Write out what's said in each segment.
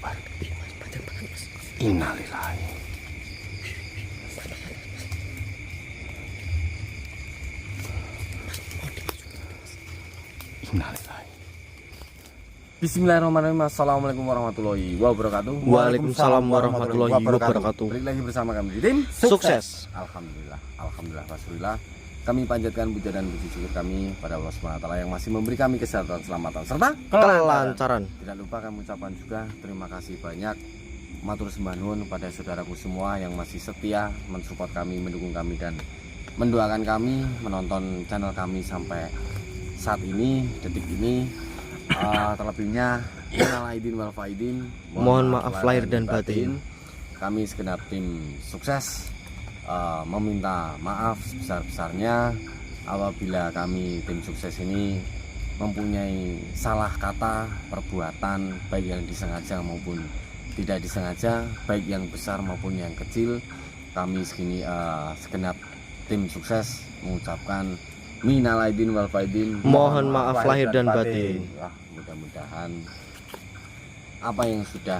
Akbar. Innalillahi. Innalillahi. Bismillahirrahmanirrahim. Assalamualaikum warahmatullahi wabarakatuh. Waalaikumsalam warahmatullahi wabarakatuh. Balik lagi bersama kami di tim Sukses. Alhamdulillah, alhamdulillah, rasulillah. Kami panjatkan puja dan puji syukur kami pada Allah SWT yang masih memberi kami kesehatan, keselamatan serta Kelancaran. Tidak lupa kami ucapkan juga terima kasih banyak, matur sembah nuwun pada saudaraku semua yang masih setia mensupport kami, mendukung kami dan mendoakan kami, menonton channel kami sampai saat ini, detik ini. Terlebihnya minal aidin wal faidin, Mohon maaf lahir dan batin. Kami segenap tim sukses meminta maaf sebesar-besarnya apabila kami tim sukses ini mempunyai salah kata, perbuatan baik yang disengaja maupun tidak disengaja, baik yang besar maupun yang kecil. Kami segenap tim sukses mengucapkan minal aidin wal faidin, Mohon maaf lahir dan batin. Mudah-mudahan apa yang sudah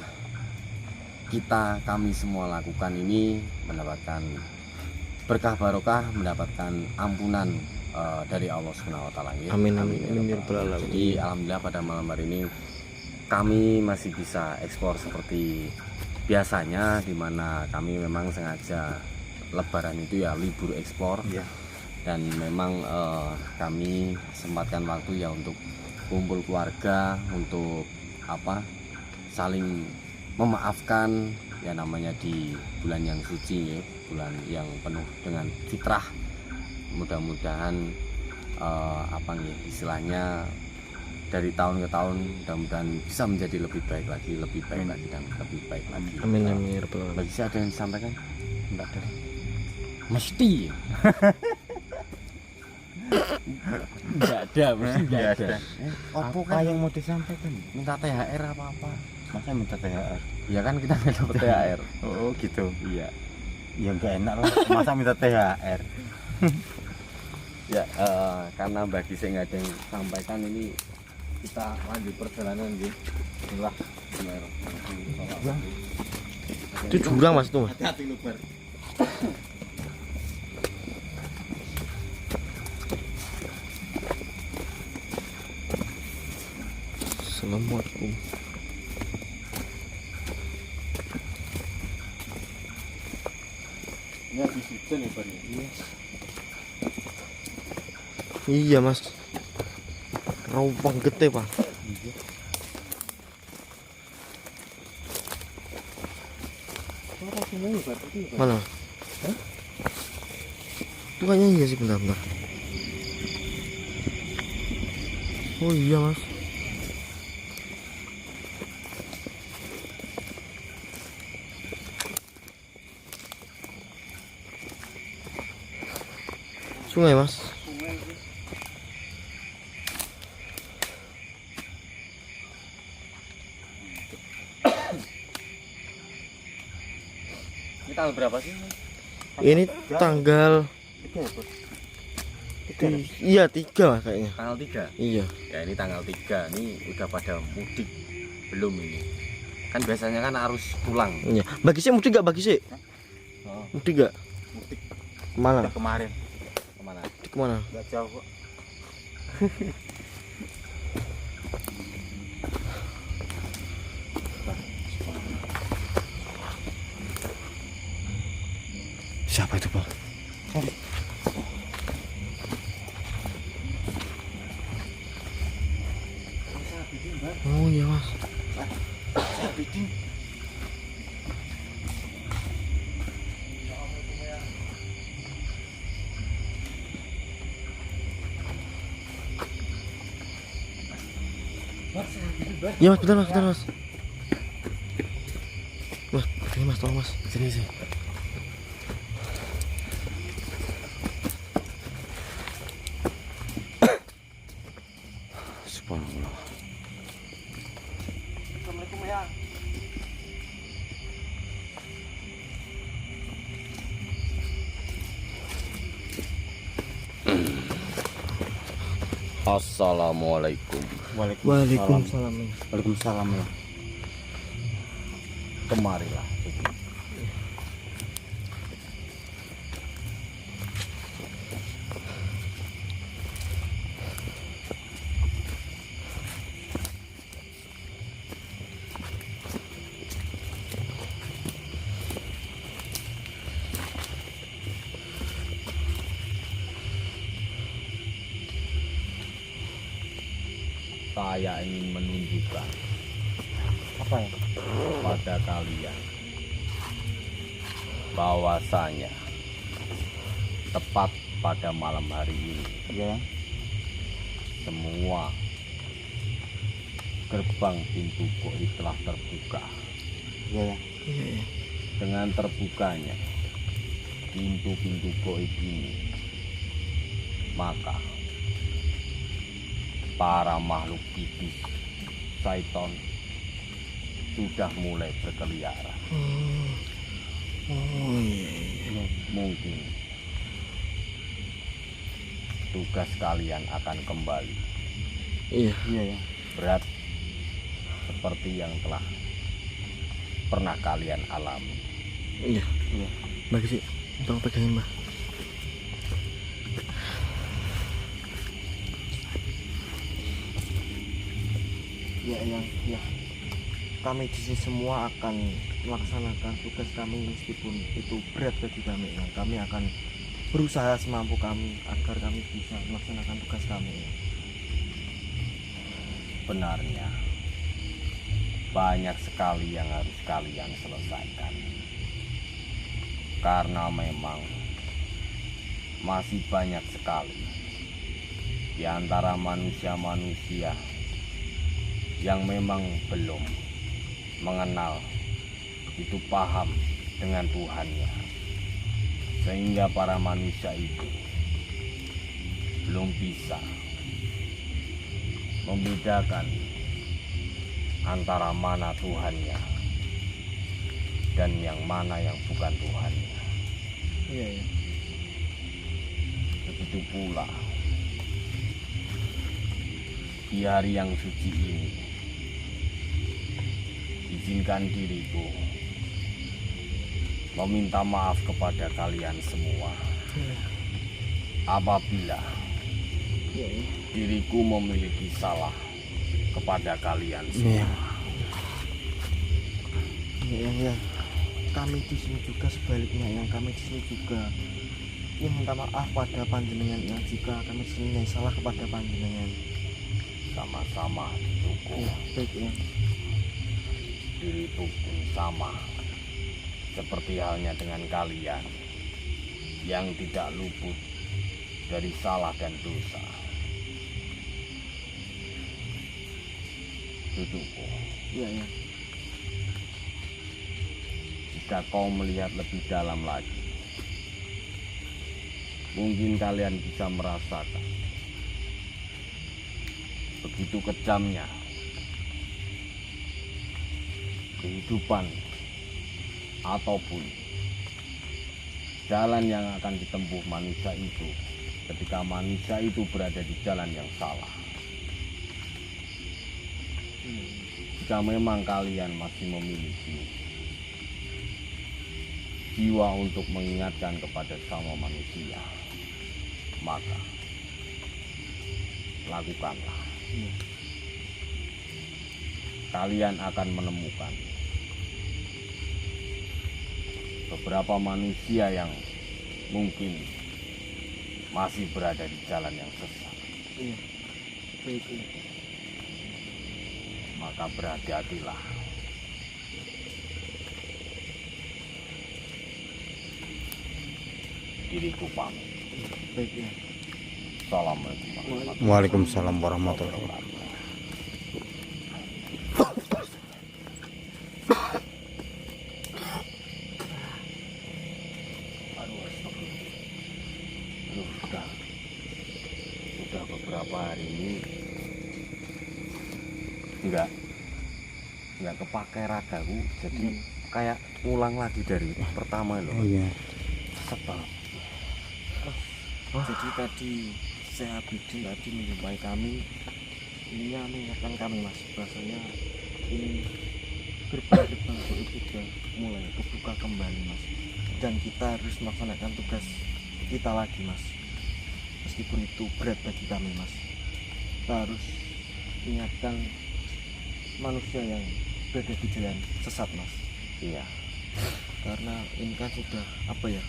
kami semua lakukan ini mendapatkan berkah barokah, mendapatkan ampunan dari Allah Subhanahu wa taala. Amin amin amin ya rabbal alamin. Jadi alhamdulillah pada malam hari ini kami masih bisa ekspor seperti biasanya, dimana kami memang sengaja lebaran itu ya libur ekspor ya. Dan memang kami sempatkan waktu ya untuk kumpul keluarga, untuk saling memaafkan ya, namanya di bulan yang suci ya, bulan yang penuh dengan fitrah. Mudah-mudahan istilahnya dari tahun ke tahun mudah-mudahan bisa menjadi lebih baik lagi, lebih baik lagi dan lebih baik lagi. Amin amin ya rabbal alamin. Bagi saya ada yang disampaikan? Enggak ada. Mesti. Enggak ada, mesti enggak ada. Apa yang mau disampaikan? Minta THR apa-apa. Masa minta THR? Ya kan kita nggak dapat THR. Oh gitu. Iya. Ya nggak enak lah. Masa minta THR? Ya karena bagi saya nggak ada yang sampaikan, ini kita lanjut perjalanan gitu. Bismillah. Itu jurang mas tuh. Hati-hati lu Bar. Assalamualaikum. Ini habis hujan ya Bar. Iya mas. Raupang gede pak. Mana? Itu kayaknya iya sih, bentar-bentar. Oh iya mas. Sungai mas. Ini tanggal berapa sih? Ini tanggal iya 3 mas kayaknya. Tanggal 3. Iya. Ya ini tanggal 3. Ini udah pada mudik belum ini? Kan biasanya kan arus pulang. Iya. Bagi sih mudik gak bagi sih? Oh, Mudik gak? mudik Mana? Kemarin kemana? Mudik kemana? nggak jauh kok. Siapa itu pak? Oh iya mas. Iya mas, bentar mas, bentar mas. Mas, ini mas, tolong mas. Sini sih. Subhanallah. Assalamualaikum ya. Assalamualaikum. Waalaikumsalam. Waalaikumsalam. Waalaikumsalam ya. Kemarilah. Saya ingin menunjukkan Apa ya? pada kalian bahwasanya tepat pada malam hari ini Ya. semua gerbang pintu goib telah terbuka. Ya. Iya, iya. Dengan terbukanya pintu-pintu goib ini, maka para makhluk iblis, syaitan sudah mulai berkeliaran. Oh iya, iya. Mungkin tugas kalian akan kembali Iya. Iya ya. berat seperti yang telah pernah kalian alami. Iya. Iya. Bagus sih. Tolong pegangin, Mbak. Ya, ya. Kami di sini semua akan melaksanakan tugas kami meskipun itu berat bagi kami. Ya. Kami akan berusaha semampu kami agar kami bisa melaksanakan tugas kami. Ya. Benarnya banyak sekali yang harus kalian selesaikan, karena memang masih banyak sekali di antara manusia-manusia yang memang belum mengenal itu paham dengan Tuhannya, sehingga para manusia itu belum bisa membedakan antara mana Tuhannya dan yang mana yang bukan Tuhannya. Iya, ya. Begitu pula di hari yang suci ini, izinkan diriku meminta maaf kepada kalian semua apabila Iya, ya. diriku memiliki salah kepada kalian Iya. semua. Ya. Kami di sini juga sebaliknya, yang kami di sini juga ingin minta maaf pada panjenengan yang jika kami di sini salah kepada panjenengan. Sama-sama dituku, Ya, baik ya. diriku pun sama seperti halnya dengan kalian yang tidak luput dari salah dan dosa. Dudukku, Iya, ya. jika kau melihat lebih dalam lagi, mungkin kalian bisa merasakan begitu kejamnya kehidupan ataupun jalan yang akan ditempuh manusia itu ketika manusia itu berada di jalan yang salah. Jika memang kalian masih memiliki jiwa untuk mengingatkan kepada sama manusia, maka lakukanlah. Kalian akan menemukan beberapa manusia yang mungkin masih berada di jalan yang sesat. Iya. Baik ya. Maka berhati-hatilah. Diriku pamit. Baik ya. Assalamualaikum warahmatullahi wabarakatuh. Waalaikumsalam warahmatullahi wabarakatuh. Aduh, astagfirullah. Aduh, sudah beberapa hari ini nggak kepakai ragaku, jadi kayak ulang lagi dari pertama loh. Iya. Sebab Jadi tadi saya Abidin tadi menjumpai kami, ini mengingatkan kami mas, bahasanya ini gerbang-gerbang itu sudah mulai kebuka kembali mas, dan kita harus melaksanakan tugas kita lagi mas, meskipun itu berat bagi kami mas. Kita harus ingatkan manusia yang berada di jalan sesat mas. Iya. Karena ini kan sudah apa ya,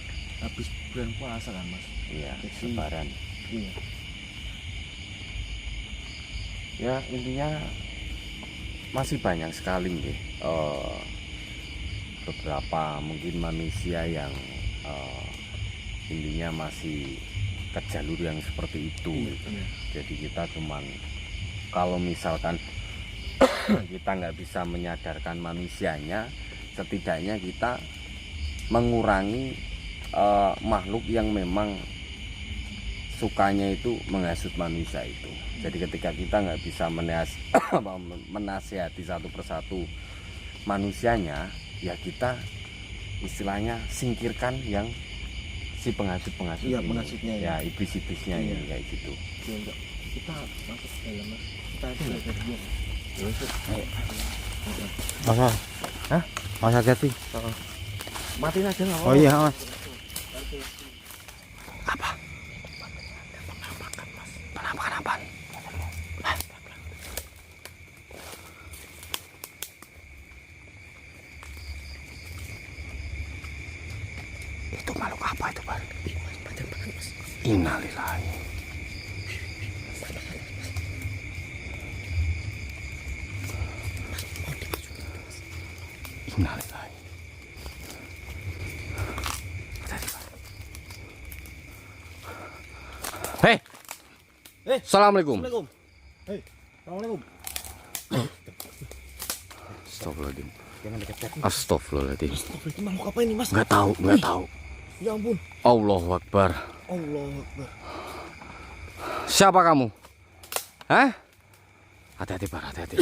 habis bulan puasa kan mas. Iya, Jadi, lebaran. Iya. Ya intinya masih banyak sekali nih beberapa mungkin manusia yang intinya masih ke jalur yang seperti itu gitu. Iya. Jadi kita cuman kalau misalkan kita nggak bisa menyadarkan manusianya, setidaknya kita mengurangi makhluk yang memang sukanya itu menghasut manusia itu. Jadi ketika kita nggak bisa menasihati satu persatu manusianya, ya kita istilahnya singkirkan yang si penghasut Iya, ini. penghasutnya Ya iblis-iblisnya Iya. ini kayak gitu. Ya, enggak. Kita masuk ke dalam mas, kita belajar dulu. Masa? Hah? Masa hati? Matiin aja nggak Oh iya mas. Penampakan apaan? Itu makhluk apa itu, Pak? Innalillahi. Innalillahi. Hei. Assalamualaikum. Assalamualaikum. Astagfirullahaladzim. Jangan dekat-dekat. Astagfirullahaladzim. Itu makhluk apa ini mas? Nggak tahu. Ya ampun. Allahu Akbar. Allah Akbar. Siapa kamu? Hah? Hati-hati, Bar, hati-hati.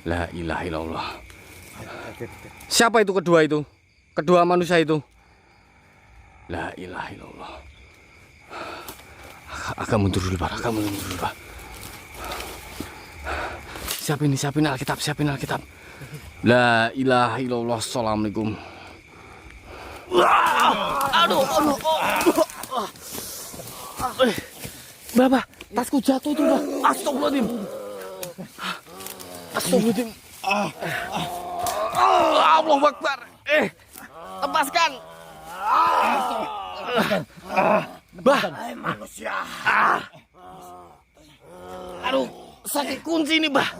La ilaha illallah. Siapa itu kedua itu? Kedua manusia itu? La ilaha illallah. Agak mundur dulu, Bar. Agak mundur dulu, Bar. Siapin Alkitab. La ilaha illallah. Assalamualaikum. Aduh. Bapak, tasku jatuh itu, Pak. Astagfirullahaladzim. Allahu Akbar. Lepaskan. Bah, Manusia. aduh, sakit kunci ini, Bah.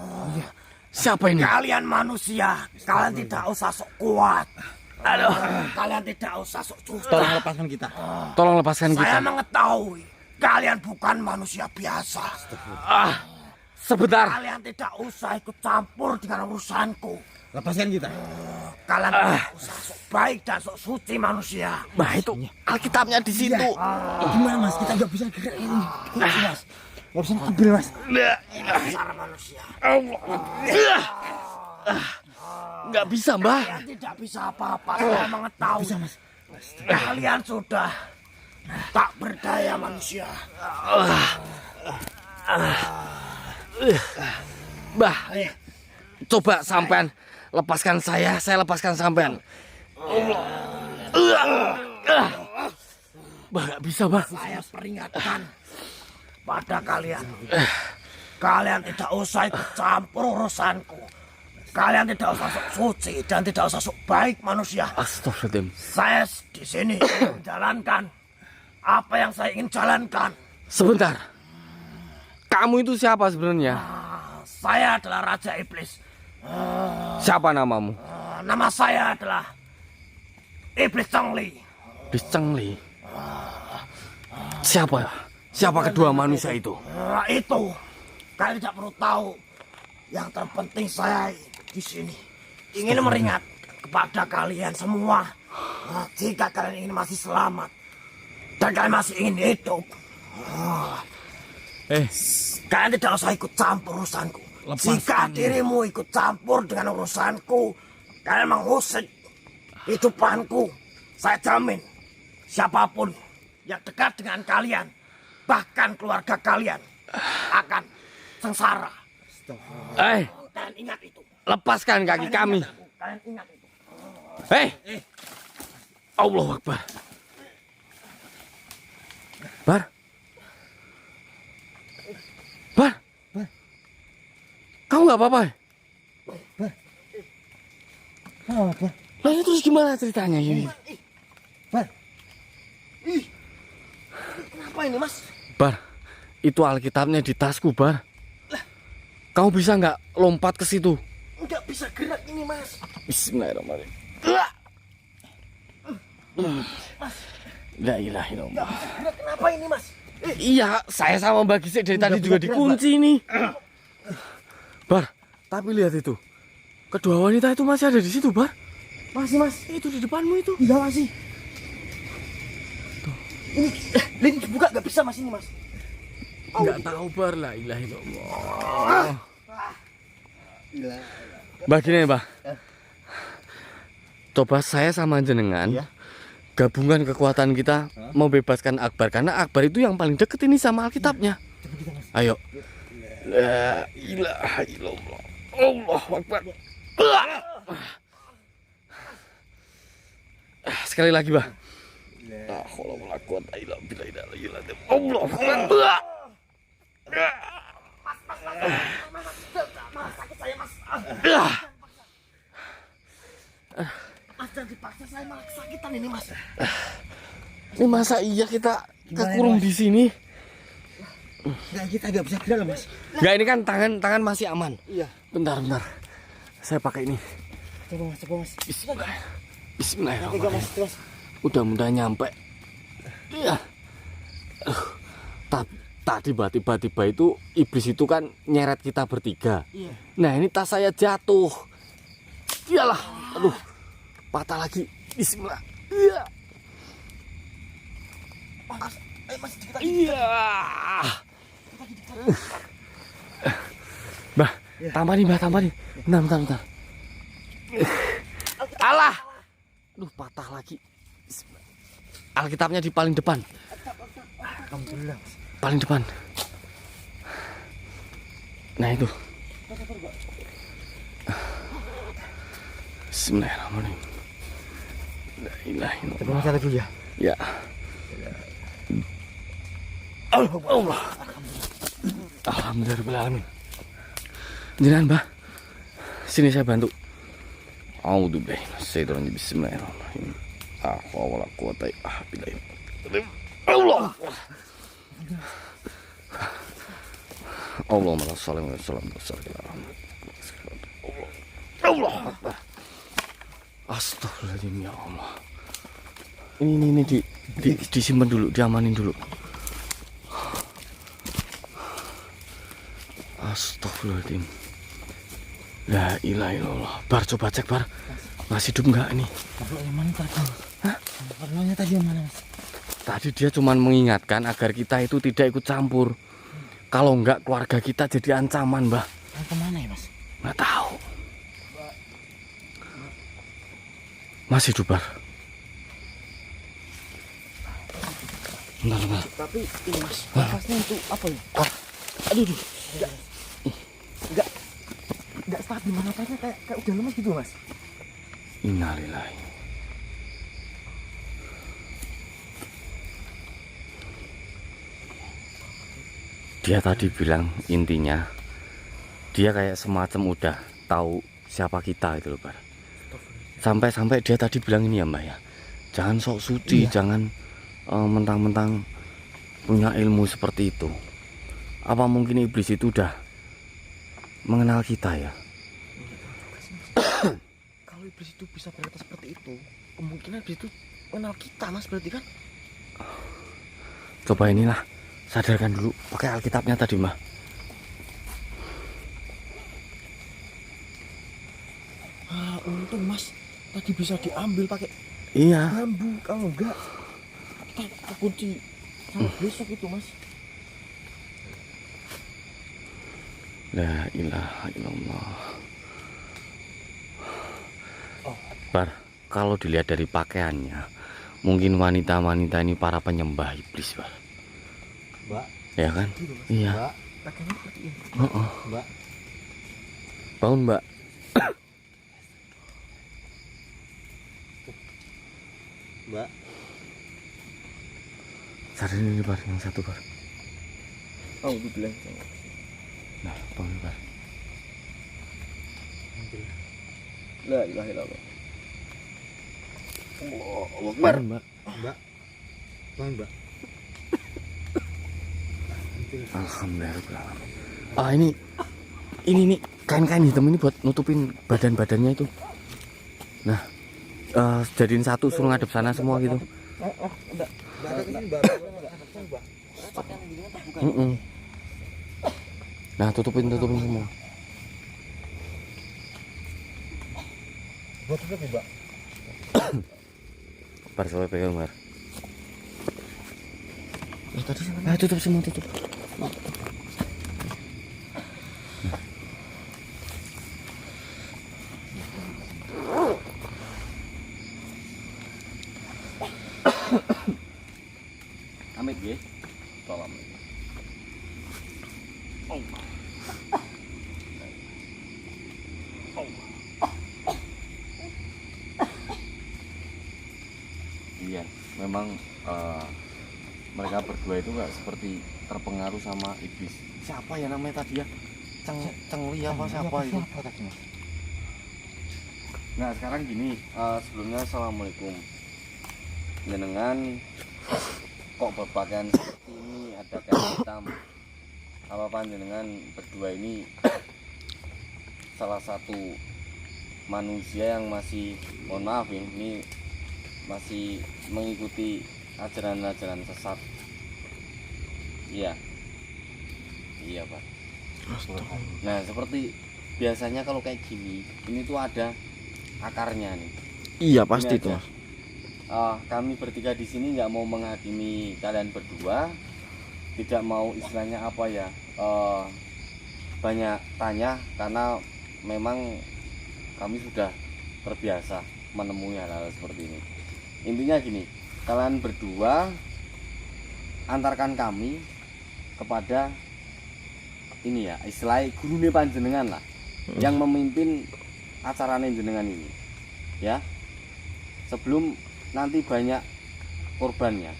Siapa ini? Kalian manusia. Kalian tidak usah sok kuat. Aduh, Kalian tidak usah sok susah. Tolong lepaskan kita. tolong lepaskan Saya kita. mengetahui kalian bukan manusia biasa. Sebentar. Kalian tidak usah ikut campur dengan urusanku. Lepaskan kita. Kalian tidak usah sok baik dan sok suci manusia. Bah, itu Alkitabnya di situ. Gimana mas? Kita nggak bisa gerak ini. Mas, nggak bisa ambil mas. Dasar manusia. Nggak bisa, Mbah. Kalian tidak bisa apa-apa. Saya mengetahui. Kalian sudah tak berdaya manusia. Bah, coba sampean lepaskan saya lepaskan sampean. Bah, nggak bisa, Bah. Saya peringatkan pada kalian. Kalian tidak usah ikut campur urusanku. Kalian tidak usah sok suci dan tidak usah sok baik manusia. Astagfirullahaladzim. Saya di sini menjalankan apa yang saya ingin jalankan. Sebentar. Kamu itu siapa sebenarnya? Saya adalah Raja Iblis. Siapa namamu? Nama saya adalah Iblis Cengli. Dicengli. Siapa kedua manusia itu? Itu kalian tidak perlu tahu. Yang terpenting saya di sini ingin meringat kepada kalian semua. Jika kalian ingin masih selamat dan kalian masih ingin hidup, kalian tidak usah ikut campur urusanku. Jika dirimu ikut campur dengan urusanku, kalian mengusik hidupanku. Saya jamin siapapun yang dekat dengan kalian, bahkan keluarga kalian, akan sengsara. Kalian ingat itu. Lepaskan kaki kami. Kalian ingat itu. Hei! Allahu Akbar. Bar. Bar. Kamu nggak apa-apa? Apa? Lah ini terus gimana ceritanya ini? Bar. Kenapa ini, Mas? Bar, itu Alkitabnya di tasku, Bar. Kamu bisa nggak lompat ke situ? Enggak bisa gerak ini, Mas. Bismillahirrahmanirrahim. La ilaha illallah. Gerak kenapa ini, Mas? Iya, saya sama Mbak Gisik dari tadi juga dikunci nih. Bar, tapi lihat itu. Kedua wanita itu masih ada di situ, Bar. Masih, Mas. Itu di depanmu itu. Iya, masih. Ini dibuka nggak bisa, Mas, ini, Mas. Enggak tahu, Bar. La ilaha illallah. Begini, Mbak. Coba saya sama jenengan gabungan kekuatan kita membebaskan Akbar, karena Akbar itu yang paling deket ini sama Alkitabnya. Ayo. La ilaha illallah. Allahu Akbar. Sekali lagi, Bah. Allah Akbar. Mas, sakit saya, Mas. Mas, jangan dipaksa, saya malah kesakitan ini, Mas. Ini masa iya kita kekurung di sini? Enggak, kita enggak bisa gerak, Mas. Enggak, ini kan tangan masih aman. Iya. Bentar. Saya pakai ini. Coba, Mas. Bismillahirrahmanirrahim. Mas, terus. Mudah-mudahan nyampe. Iya. Tadi tiba-tiba itu iblis itu kan nyeret kita bertiga. Iya. Nah, ini tas saya jatuh. Iyalah. Aduh. Patah lagi. Bismillah. Iya. Mas, ayo, Mas, kita Iya. Mbah, tambah nih. Bentar. Alah. Aduh, patah lagi. Alkitabnya di paling depan. Alhamdulillah, Mas. Paling depan. Nah, itu. Bismillahirrahmanirrahim. La ilaha illallah. Coba Mas dulu ya. Ya. Allah. Alhamdulillahirrahmanirrahim. Jangan, Mbah. Sini saya bantu. A'udzubillahi minasyaitonir rajim. Bismillahirrahmanirrahim. La haula wala quwwata illa billah. Allah. Allahumma shalli wa sallim Allah. Astagfirullahaladzim, ya Allah. Ini disimpan dulu, diamanin dulu. Astagfirullahaladzim. La ilaha illallah. Bar, coba cek, Bar. Masih hidup enggak ini? Kalau yang mana tadi? Hah? Kalau tadi yang mana, Mas? Tadi dia cuma mengingatkan agar kita itu tidak ikut campur. Kalau enggak, keluarga kita jadi ancaman, Mbah. Yang kemana ya, Mas? Nggak tahu. Masih hidup, Bar. Bentar. Tapi ini, Mas, nafasnya itu apa ya? Aduh. Enggak stabil, mana nafasnya kayak udah lemas gitu, Mas. Innalillahi. Dia tadi bilang intinya dia kayak semacam udah tahu siapa kita itu loh, Bar. Sampai dia tadi bilang ini ya, Mbak ya. Jangan sok suci, jangan mentang-mentang punya ilmu seperti itu. Apa mungkin iblis itu udah mengenal kita ya? Kalau iblis itu bisa berkata seperti itu, kemungkinan iblis itu kenal kita, Mas, berarti kan? Coba inilah, sadarkan dulu pakai Alkitabnya tadi, Mbak. Untung, Mas, tadi bisa diambil pakai Iya. bambu. Kalau enggak, kita kekunci sampai besok itu, Mas. La ilaha illallah. Bar, kalau dilihat dari pakaiannya, mungkin wanita-wanita ini para penyembah iblis, Bar. Mbak, Ya kan? Iya. Mbak, pakainya seperti ini. Heeh. Mbak, Bangun, Mbak. Mbak. Cari ini Bar, yang satu Bar. Oh, dibilang. Nah, bangun Bar. La ilaha illallah. Bangun, Mbak. Mbak. Bangun, Mbak. Alhamdulillah. Ah, ini nih kain-kain hitam ini buat nutupin badan-badannya itu. Nah, jadiin satu suruh ngadep sana semua gitu. Nah, tutupin semua. Buat tutup, Mbak. Bar, soalnya pegang Bar. Tadi Ah, tutup semua, tutup. Amit nggih. Tolong. Iya, memang mereka berdua itu nggak seperti terpengaruh sama iblis. Siapa ya namanya tadi ya? Cengli apa siapa itu? Nah sekarang gini, sebelumnya assalamualaikum. Jenengan kok berpakaian seperti ini, ada kain hitam. Apa panjenengan berdua ini salah satu manusia yang masih, mohon maaf ini masih mengikuti ajaran-ajaran sesat. Iya. Iya, Pak. Nah, seperti biasanya kalau kayak gini, ini tuh ada akarnya nih. Iya, pasti Ini tuh. aja. Kami bertiga di sini nggak mau menghakimi kalian berdua, tidak mau istilahnya apa ya, banyak tanya karena memang kami sudah terbiasa menemui hal-hal seperti ini. Intinya gini, kalian berdua antarkan kami kepada ini ya, istilahnya gurune panjenengan lah, yang memimpin acara jenengan ini, ya. Sebelum nanti banyak korbannya.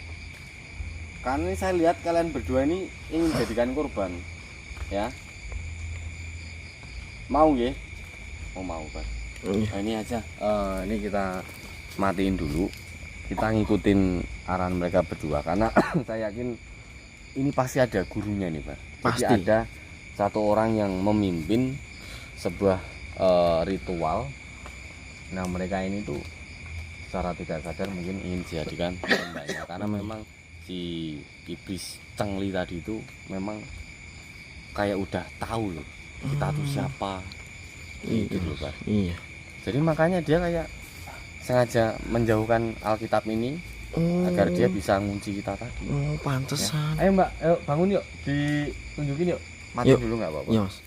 Karena ini saya lihat kalian berdua ini ingin jadikan korban, ya. Mau ya? Mau Pak. Nah, ini aja. Ini kita matiin dulu. Kita ngikutin arahan mereka berdua karena saya yakin ini pasti ada gurunya nih, Pak. Pasti. Jadi ada satu orang yang memimpin sebuah ritual. Nah, mereka ini tuh secara tidak sadar mungkin ingin dijadikan tandanya karena memang si iblis Cengli tadi itu memang kayak udah tahu loh kita tuh siapa gitu loh, Pak. Iya. Jadi makanya dia kayak sengaja menjauhkan Alkitab ini agar dia bisa ngunci kita tadi. Oh, pantesan. Ayo Mbak, ayo bangun yuk, ditunjukin yuk. Mati Yuk. dulu nggak apa-apa. Iya, Mas.